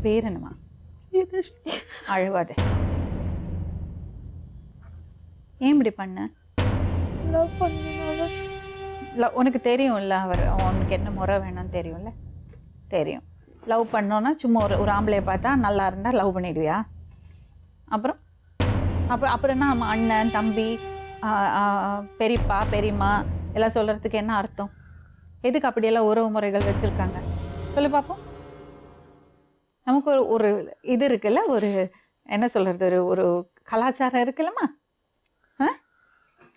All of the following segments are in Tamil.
உன் பேர் என்னம்மா? அழுவாதே. ஏன் இப்படி பண்ண? உனக்கு தெரியும்ல அவர் உனக்கு என்ன முறை வேணும்னு தெரியும்ல? தெரியும். லவ் பண்ணோன்னா சும்மா ஒரு ஆம்பளையை பார்த்தா நல்லா இருந்தால் லவ் பண்ணிடுவியா? அப்புறம் அப்படின்னா அண்ணன் தம்பி பெரியப்பா பெரியம்மா எல்லாம் சொல்கிறதுக்கு என்ன அர்த்தம்? எதுக்கு அப்படியெல்லாம் உறவு முறைகள் வச்சுருக்காங்க சொல்லு பார்ப்போம். நமக்கு ஒரு இது இருக்குல்ல, ஒரு என்ன சொல்கிறது, ஒரு கலாச்சாரம் இருக்குல்லம்மா.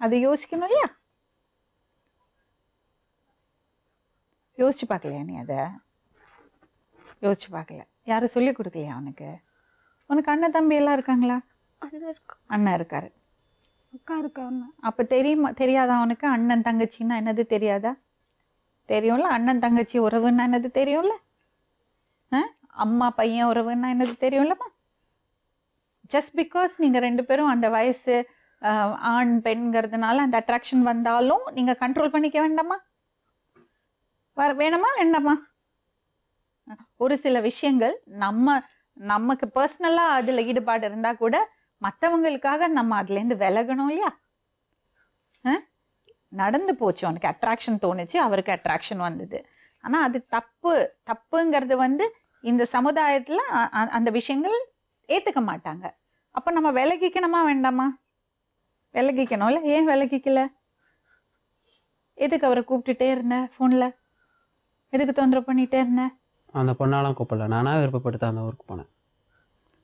அது யோசிக்கணும் இல்லையா? யோசிச்சு பார்க்கலையா நீ? அதை யோசிச்சு பார்க்கல. யாரும் சொல்லி கொடுக்கலையா உனக்கு? உனக்கு அண்ணன் தம்பி எல்லாம் இருக்காங்களா? அண்ணன் இருக்காரு, அக்கா இருக்கா. அப்போ தெரியாதா உனக்கு? அண்ணன் தங்கச்சின்னா என்னது தெரியாதா? தெரியும்ல. அண்ணன் தங்கச்சி உறவுன்னா என்னது தெரியும்ல? அம்மா பையன் உறவுன்னா என்னது தெரியும்லம்மா? ஜஸ்ட் பிகாஸ் நீங்கள் 2 பேரும் அந்த வயசு ஆண் பெண்கிறதுனால அந்த அட்ராக்ஷன் வந்தாலும் நீங்கள் கண்ட்ரோல் பண்ணிக்க வேண்டாமா? வேணுமா வேண்டாமா? ஒரு சில விஷயங்கள் நமக்கு பர்சனலாக அதில் ஈடுபாடு இருந்தால் கூட மற்றவங்களுக்காக நம்ம அதுலேருந்து விலகணும் இல்லையா? நடந்து போச்சு, உனக்கு அட்ராக்ஷன் தோணுச்சு, அவருக்கு அட்ராக்ஷன் வந்தது. ஆனால் அது தப்புங்கிறது இந்த சமுதாயத்தில் அந்த விஷயங்கள் ஏற்றுக்க மாட்டாங்க. அப்போ நம்ம விலகிக்கணுமா வேண்டாமா? விலகிக்கணும்ல. ஏன் விலகிக்கல? எதுக்கு அவரை கூப்பிட்டுட்டே இருந்தேன் ஃபோனில்? எதுக்கு தொந்தரவு பண்ணிகிட்டே இருந்தேன்? அந்த பொண்ணாலாம் கூப்பிடல, நானாக விருப்பப்பட்டு அந்த ஊருக்கு போனேன்.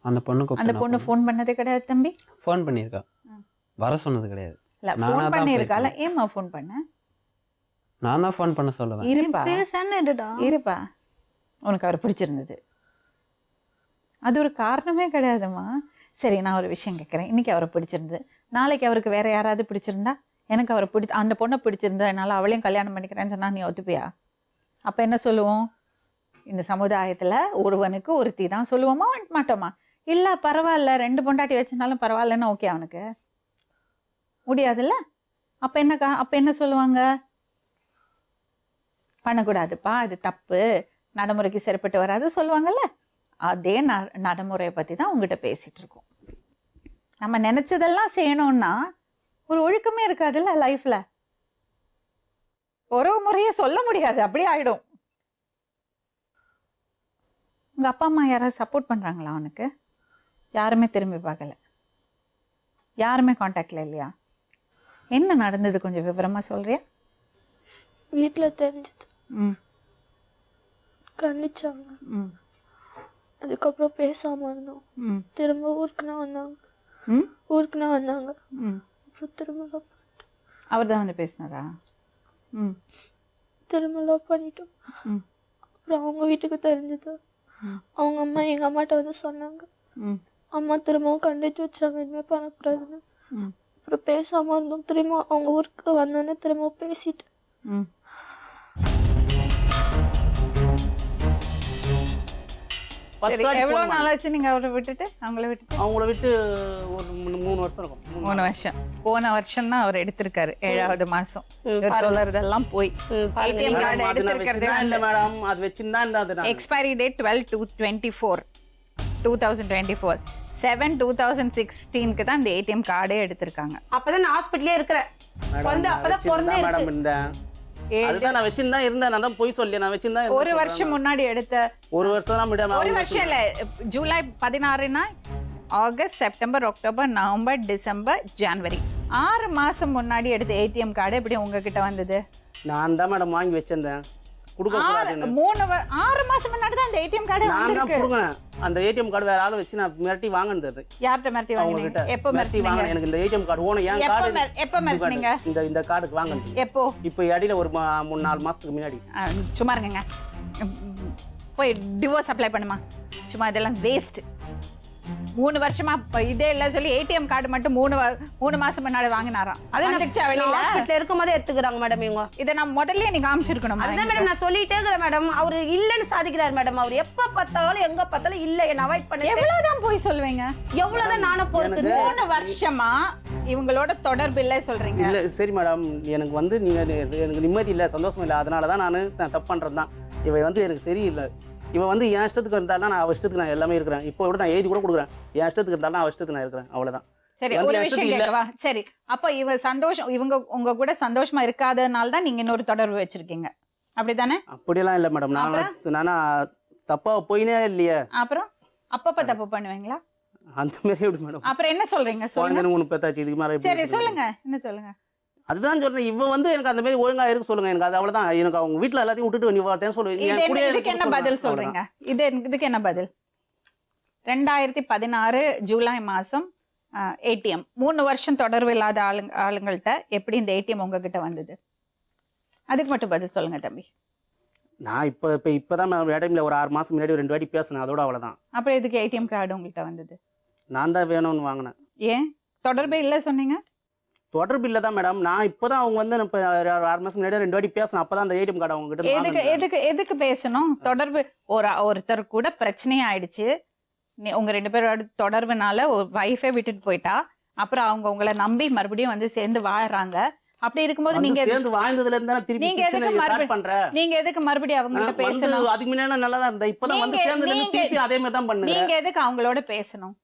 அந்த பொண்ணு ஃபோன் பண்ணதே கிடையாது தம்பி. ஃபோன் பண்ணியிருக்கா, வர சொன்னது கிடையாது. இல்லை ஃபோன் பண்ணியிருக்கால. ஏம்மா ஃபோன் பண்ண? நான் தான் ஃபோன் பண்ண சொல்லுவேன். இருப்பா, உனக்கு அவரை பிடிச்சிருந்தது, அது ஒரு காரணமே கிடையாதுமா. சரி, நான் ஒரு விஷயம் கேட்குறேன். இன்னைக்கு அவரை பிடிச்சிருந்தது, நாளைக்கு அவருக்கு வேற யாராவது பிடிச்சிருந்தா, எனக்கு அவரை அந்த பொண்ணை பிடிச்சிருந்தா என்னால் அவளையும் கல்யாணம் பண்ணிக்கிறேன்னு சொன்னா நீ ஒத்துப்பியா? அப்போ என்ன சொல்லுவோம்? இந்த சமுதாயத்தில் ஒருவனுக்கு ஒருத்தி தான் சொல்லுவோமா மாட்டோமா? இல்லை பரவாயில்ல 2 பொண்டாட்டி வச்சுனாலும் பரவாயில்லன்னா ஓகே அவனுக்கு முடியாதுல்ல? அப்போ என்ன சொல்லுவாங்க? பண்ணக்கூடாதுப்பா, அது தப்பு, நடைமுறைக்கு சரிப்பட்டு வராது சொல்லுவாங்கல்ல. அதே நடைமுறையை பற்றி தான் உங்ககிட்ட பேசிகிட்டு இருக்கோம். நம்ம நினச்சதெல்லாம் செய்யணும்னா ஒரு ஒழுக்கமே இருக்காதுல்ல லைஃப்பில். உறவு முறையே சொல்ல முடியாது, அப்படியே ஆகிடும். உங்கள் அப்பா அம்மா யாராவது சப்போர்ட் பண்ணுறாங்களா அவனுக்கு? யாருமே திரும்பி பார்க்கல, யாருமே காண்டாக்டில் இல்லையா? என்ன நடந்தது கொஞ்சம் விவரமாக சொல்கிறியா? வீட்டில் தெரிஞ்சது, கண்டிச்சாங்க. அதுக்கப்புறம் பேசாம இருந்தோம். திரும்ப ஊருக்குனா வந்தாங்க. அப்புறம் திரும்ப அவர் தான் வந்து பேசினாரா? திரும்ப லவ் பண்ணிட்டோம். அப்புறம் அவங்க வீட்டுக்கு தெரிஞ்சது. அவங்க அம்மா எங்க அம்மாட்ட வந்து சொன்னாங்க. அம்மா திரும்பவும் கண்டிச்சு வச்சாங்க, இனிமே பண்ணக்கூடாதுன்னு. அப்புறம் பேசாம இருந்தோம். திரும்ப அவங்க ஊருக்கு வந்தோடனே திரும்ப பேசிட்டு. எவ்வளோ நாளாச்சு நீங்க அவரை விட்டுட்டு? அவங்கள விட்டு ஒரு 3 வருஷம் இருக்கும். 3 வருஷம். போன வருஷம் தான் அவர் எடுத்திருக்காரு, 7வது மாசம். சொல்றதெல்லாம் போய் ஏடிஎம் கார்டு எடுத்திருக்கிறது இல்ல மேடம், அது வச்சிருந்தா இந்த எக்ஸ்பைரி டேட் 12/2/24 2024 7/2016க்கு தான் இந்த ஏடிஎம் கார்டே எடுத்திருக்காங்க. அப்பதான் நான் ஹாஸ்பிட்டலே இருக்கிறேன். அப்பதான் பிறந்தேன் மேடம். அதுதான் நான் வச்சிருந்தா இருந்தேன். நான் தான் போய் சொல்லி நான் வச்சிருந்தா. ஒரு வருஷம் முன்னாடி எடுத்த. ஒரு வருஷம் தான் மேடம். ஒரு வருஷம் இல்ல, ஜூலை 16னா August September October November December ஜனவரி 6 மாசம் முன்னாடி எடுத்த ஏடிஎம் கார்டு எப்படி உங்ககிட்ட வந்தது? நான் தான் மேடம் வாங்கி வச்சிருந்தேன். 6 மாசம் முன்னாடி தான் அந்த ஏடிஎம் கார்டு வந்திருக்கு. அந்த ஏடிஎம் கார்டு வேற ஆளு வச்சு நான் மிரட்டி வாங்கினது. யார்ட்ட மிரட்டி வாங்குனீங்க? எப்ப மிரட்டி வாங்குனீங்க? எனக்கு இந்த ஏடிஎம் கார்டு ஓணும். ஏன் கார்டு எப்ப மிரட்டினீங்க? இந்த கார்டுக்கு வாங்குனது எப்போ? இப்போ இடையில ஒரு 3-4 மாசத்துக்கு முன்னாடி. சும்மா இருங்க, போய் டிவோர்ஸ் அப்ளை பண்ணுமா? சும்மா இதெல்லாம் வேஸ்ட். 3 வருஷமா இதே இல்ல சொல்லி ஏடிஎம் கார்டு மட்டும் 3 மாசம் முன்னாடி வாங்கினாராம். அது வெளியில இருக்கும் போதே எடுத்துக்கிறாங்க மேடம். இவங்க இதை நான் முதல்ல நீ காமிச்சிருக்கணும். அதான் மேடம் நான் சொல்லிட்டே இருக்கிறேன் மேடம். அவரு இல்லன்னு சாதிக்கிறார் மேடம். அவர் எப்ப பார்த்தாலும் எங்க பார்த்தாலும் இல்ல, என்ன அவாய்ட் பண்ணி. எவ்வளவுதான் போய் சொல்லுவீங்க? எவ்வளவுதான் நானும் போறது. 3 வருஷமா இவங்களோட தொடர்பு இல்லை சொல்றீங்க. இல்ல சரி மேடம், எனக்கு நீங்க எனக்கு நிம்மதி இல்ல, சந்தோஷம் இல்ல, அதனாலதான் நான் தப்பு பண்றதுதான். இவ எனக்கு சரியில்லை. இவன் வந்து என் இஷ்டத்துக்கு இருந்தாலும் நான் அவள் இஷ்டத்துக்கு நான் எல்லாமே இருக்கிறேன். இப்போ கூட நான் எழுதி கூட கொடுக்குறேன். என் இஷ்டத்துக்கு இருந்தாலும் அவள் இஷ்டத்துக்கு நான் இருக்கிறேன். அவ்வளோதான். சரி, வந்து ஒரு என் விஷயம் இஷ்டத்துக்கு இல்ல. கேட்கவா? சரி, அப்ப இவங்க உங்க கூட சந்தோஷமா இருக்காதனால தான் நீங்க இன்னொரு தொடர்பு வச்சிருக்கீங்க, அப்படிதானே? அப்படியெல்லாம் இல்லை மேடம். நானா தப்பா போயினே இல்லையே. அப்புறம் அப்பப்ப தப்பு பண்ணுவீங்களா? அந்த மாதிரி எப்படி மேடம்? அப்புறம் என்ன சொல்றீங்க? சொல்லுங்க. குழந்தைன்னு ஒன்று பெத்தாச்சு, இதுக்கு மேலே சரி சொல்லுங்க, என்ன சொல்லுங்க. அதுதான் சொல்றேன். இவன் வந்து எனக்கு அந்த மாதிரி ஒழுங்கா இருக்கு சொல்லுங்க. எனக்கு அது அவ்வளவுதான். எனக்கு அவங்க வீட்டுல எல்லாத்தையும் விட்டுட்டு நீ வார்த்தைன்னு சொல்லுவேன். இதுக்கு என்ன பதில் சொல்றீங்க? இதுக்கு என்ன பதில்? 2016 ஜூலை மாசம் ஏடிஎம் 3 வருஷம் தொடர்பு இல்லாத ஆளுங்கள்ட்ட எப்படி இந்த ஏடிஎம் உங்ககிட்ட வந்தது? அதுக்கு மட்டும் பதில் சொல்லுங்க தம்பி. நான் இப்பதான் ஏடிஎம்ல ஒரு 6 மாசம் முன்னாடி 2 வாட்டி பேசினேன். அதோட அவ்வளவுதான். அப்புறம் எதுக்கு ஏடிஎம் கார்டு உங்ககிட்ட வந்தது? நான் தான் வேணும்னு வாங்கினேன். ஏன் தொடர்பே இல்லை சொன்னீங்க? தொடர்பு இல்லை தான் மேடம். நான் இப்போதான் அவங்க வந்து இப்போ 6 மாசம் முன்னாடி 2 வாட்டி பேசினேன். அப்பதான் அந்த ஏடிஎம் கார்டு அவங்க கிட்ட எதுக்கு பேசணும்? தொடர்பு ஒருத்தர் கூட பிரச்சனையே ஆயிடுச்சு, உங்க 2 பேரோட தொடர்புனால ஒரு வைஃபே விட்டுட்டு போயிட்டா, அப்புறம் அவங்க உங்களை நம்பி மறுபடியும் வந்து சேர்ந்து வாழறாங்க. அப்படி இருக்கும்போது நீங்க சேர்ந்து வாழ்ந்ததுல இருந்தா திருப்பி நீங்க எதுக்கு மறுபடியும் அவங்க கிட்ட பேசணும்? அதுக்கு முன்னாடி நல்லா தான் இருந்தா. இப்பதான் வந்து சேர்ந்து திருப்பி அதே மாதிரி தான் பண்ணுங்க. நீங்க எதுக்கு அவங்களோட பேசணும்?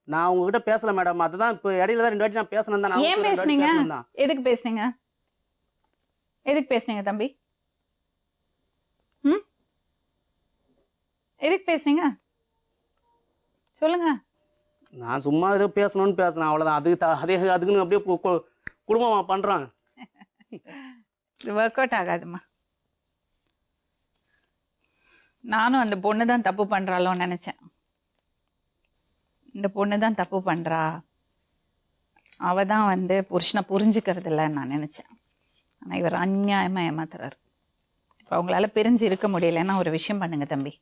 நான் உங்ககிட்ட பேசல மேடம். அதுதான் இப்போ இடையில தான் 2 வாட்டி நான் பேசணும் தான். ஏன் பேசுனீங்க? எதுக்கு பேசுனீங்க? எதுக்கு பேசுனீங்க தம்பி? எதுக்கு பேசுனீங்க சொல்லுங்க. நான் சும்மா ஏதோ பேசணும்னு பேசினேன், அவ்வளவுதான். அதுக்குன்னு அப்படியே குடும்பமா பண்றான். இது ஒர்க் அவுட் ஆகாதுமா. நானும் அந்த பொண்ணு தான் தப்பு பண்றாளோன்னு நினைச்சேன். இந்த பொண்ணு தான் தப்பு பண்ணுறா, அவள் தான் வந்து புருஷனை புரிஞ்சுக்கிறது இல்லைன்னு நான் நினச்சேன். ஆனால் இவர் அநியாயமாக ஏமாத்துறாரு. இப்போ அவங்களால பிரிஞ்சு இருக்க முடியலன்னா ஒரு விஷயம் பண்ணுங்க தம்பி,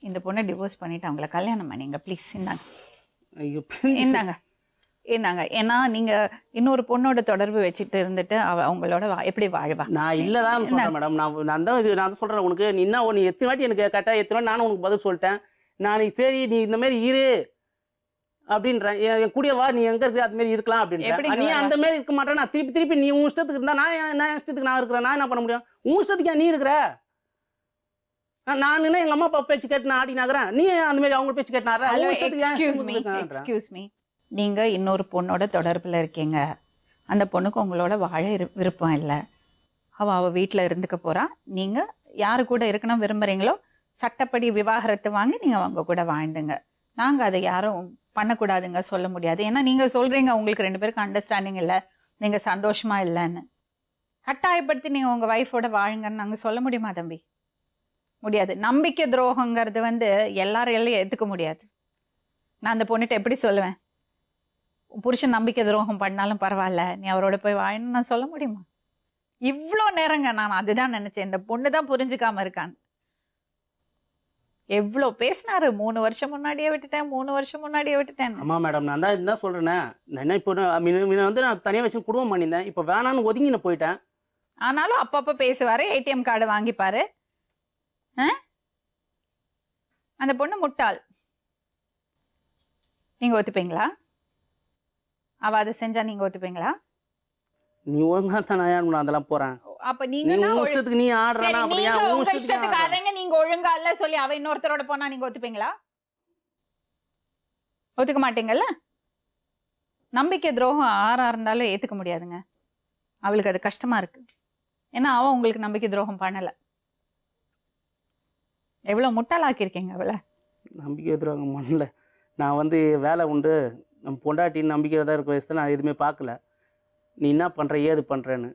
இந்த பொண்ணை டிவோர்ஸ் பண்ணிவிட்டு அவங்கள கல்யாணம் பண்ணிங்க ப்ளீஸ். இந்தாங்க. ஏன்னா நீங்கள் இன்னொரு பொண்ணோட தொடர்பு வச்சுட்டு இருந்துட்டு அவங்களோட எப்படி வாழ்வா? நான் இல்லைதான் சொல்கிறேன் மேடம். நான் தான் சொல்கிறேன் உனக்கு. நீ எத்தனை வாட்டி எனக்கு கேட்டால் எத்தனை வாட்டி நானும் உனக்கு பதில் சொல்லிட்டேன். நான் சரி நீ இந்த மாதிரி இரு அப்படின்றேன், என் கூடிய வா, நீ எங்க இருக்க அது மாதிரி இருக்கலாம் அப்படின்றேன். நீ அந்த மாதிரி இருக்க மாட்டேன். நான் திருப்பி நீ உன் இஷ்டத்துக்கு இருந்தா நான் இஷ்டத்துக்கு நான் இருக்கிறேன். நான் என்ன பண்ண முடியும்? உன் இஷ்டத்துக்கு நீ இருக்கிற. நான் எங்க அம்மா அப்பா பேச்சு கேட்டு நான் ஆடி நகரேன், நீ அந்த மாதிரி அவங்க பேச்சு கேட்டு. எக்ஸ்கியூஸ் மீ, நீங்க இன்னொரு பொண்ணோட தொடர்புல இருக்கீங்க, அந்த பொண்ணுக்கு உங்களோட வாழ விருப்பம் இல்லை, அவ வீட்டுல இருந்துக்க போறா, நீங்க யாரு கூட இருக்கணும் விரும்புறீங்களோ சட்டப்படி விவாகரத்து வாங்கி நீங்க அவங்க கூட வாழ்ந்துங்க. நாங்க அதை யாரும் பண்ணக்கூடாதுங்க சொல்ல முடியாது. ஏன்னா நீங்க சொல்றீங்க உங்களுக்கு 2 பேருக்கு அண்டர்ஸ்டாண்டிங் இல்லை, நீங்க சந்தோஷமா இல்லைன்னு. கட்டாயப்படுத்தி நீங்க உங்க வைஃபோட வாழுங்கன்னு நாங்க சொல்ல முடியுமா தம்பி? முடியாது. நம்பிக்கை துரோகங்கிறது வந்து எல்லாரையும் ஏத்துக்க முடியாது. நான் அந்த பொண்ணுகிட்ட எப்படி சொல்லுவேன், புருஷன் நம்பிக்கை துரோகம் பண்ணாலும் பரவாயில்ல நீ அவரோட போய் வாழணும்னு நான் சொல்ல முடியுமா? இவ்வளோ நேரங்க நான் அதுதான் நினைச்சேன், இந்த பொண்ணு தான் புரிஞ்சுக்காம இருக்கான்னு. எவ்வளோ பேசினாரு, 3 வருஷம் முன்னாடியே விட்டுட்டேன், 3 வருஷம் முன்னாடியே விட்டுட்டேன். ஆமா மேடம், நான் தான் இதுதான் சொல்றேன். நான் இப்போ வந்து நான் தனியாக வச்சு குடும்பம் பண்ணியிருந்தேன், இப்போ வேணான்னு ஒதுங்கி நான் போயிட்டேன். ஆனாலும் அப்பப்போ பேசுவாரு, ஏடிஎம் கார்டு வாங்கிப்பாரு. அந்த பொண்ணு முட்டாள், நீங்க ஒத்துப்பீங்களா? அவ அதை செஞ்சா நீங்க ஒத்துப்பீங்களா? நீ ஒழுங்கா தான் நான் அதெல்லாம் போறேன். அப்ப நீங்க இஷ்டத்துக்கு நீ ஆடுறனா? அப்படியே உங்க இஷ்டத்துக்கு ஆடுறீங்க, நீங்க ஒழுங்கா இல்ல சொல்லி அவ இன்னொருத்தரோட போனா நீங்க ஒத்துப்பீங்களா? ஒத்துக்க மாட்டீங்கல்ல. நம்பிக்கை துரோகம் ஆறா இருந்தாலும் ஏத்துக்க முடியாதுங்க. அவளுக்கு அது கஷ்டமா இருக்கு. ஏன்னா அவன் உங்களுக்கு நம்பிக்கை துரோகம் பண்ணல. எவ்வளவு முட்டாளாக்கியிருக்கீங்க அவளை. நம்பிக்கை துரோகம் பண்ணல. நான் வந்து வேலை உண்டு, நம்ம பொண்டாட்டின்னு நம்பிக்கை தான் இருக்க வயசுல நான் எதுவுமே பார்க்கல. நீ என்ன பண்ற ஏது பண்றேன்னு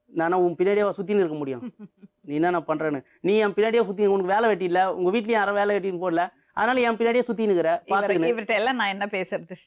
நானா உன் பின்னாடியே சுத்தின்னு இருக்க முடியும்? நீ என்ன பண்றேன்னு நீ என் பின்னாடியே சுத்தி, உனக்கு வேலை வெட்டி இல்லை, உங்க வீட்லயும் யாரும் வேலை வெட்டின்னு போடல, அதனால என் பின்னாடியே சுத்தின்னு இருக்கிற. இவர்கிட்ட எல்லாம் நான் என்ன பேசுறது?